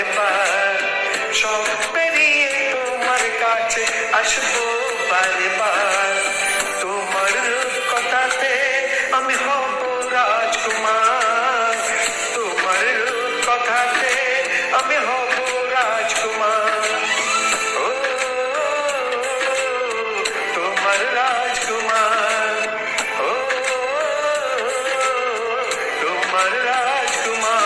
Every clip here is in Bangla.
বারবার, সব পেরিয়ে তোমার কাছে আসবো বারবার। তোমার কথাতে আমি হব রাজকুমার, তোমার কথাতে আমি হব রাজকুমার। ও তোমার রাজকুমার, ও তোমার রাজকুমার।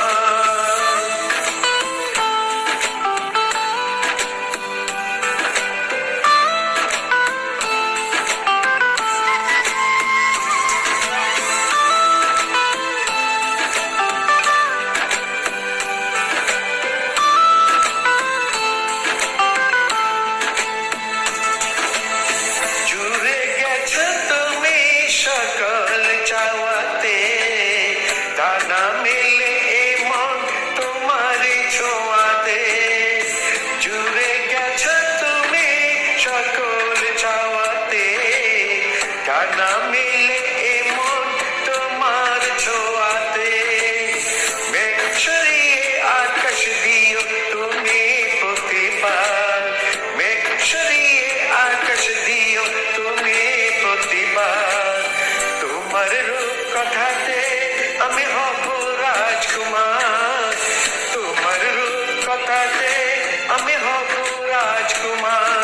জুড়ে গেছো তুমি সকল চাওয়াতে, তা না মেলে এ মন তোমার ছোঁয়াতে। জুড়ে গেছো তুমি সকল চাওয়াতে, তা না মেলে এ মন তোমার ছোঁয়াতে। মেঘ সরিয়ে আকাশ দিও তুমি প্রতিবার, মেঘ সরিয়ে আকাশ দিও তুমি প্রতিবার। তোমার রূপ কথাতে আমি হব রাজকুমার, তোমার রূপ কথাতে আমি হব রাজকুমার।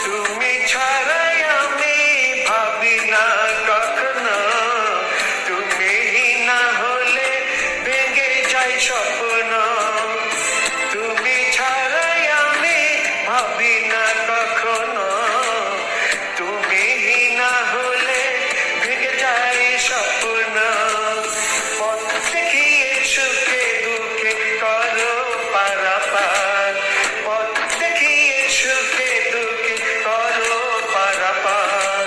তুমি ছাড়াই আমি ভাবি না কখনো, তুমি না হলে ভেঙে যায় স্বপ্ন। তুমি ছাড়াই আমি ভাবি না কখনো, তুমি না হলে ভেঙে যায় স্বপ্ন। পথ দেখিয়ে সুখে দুঃখে করো পারাপার, পথ দেখিয়ে সুখে দুঃখে করো পারাপার।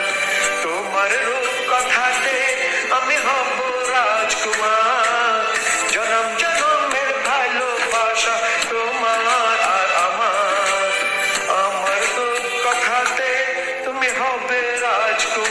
তোমার রূপ কথাতে আমি হব রাজকুমার, জনম জনমের ভালোবাসা তোমার আর আমার। আমার রূপ কথাতে তুমি হবে রাজকুমার।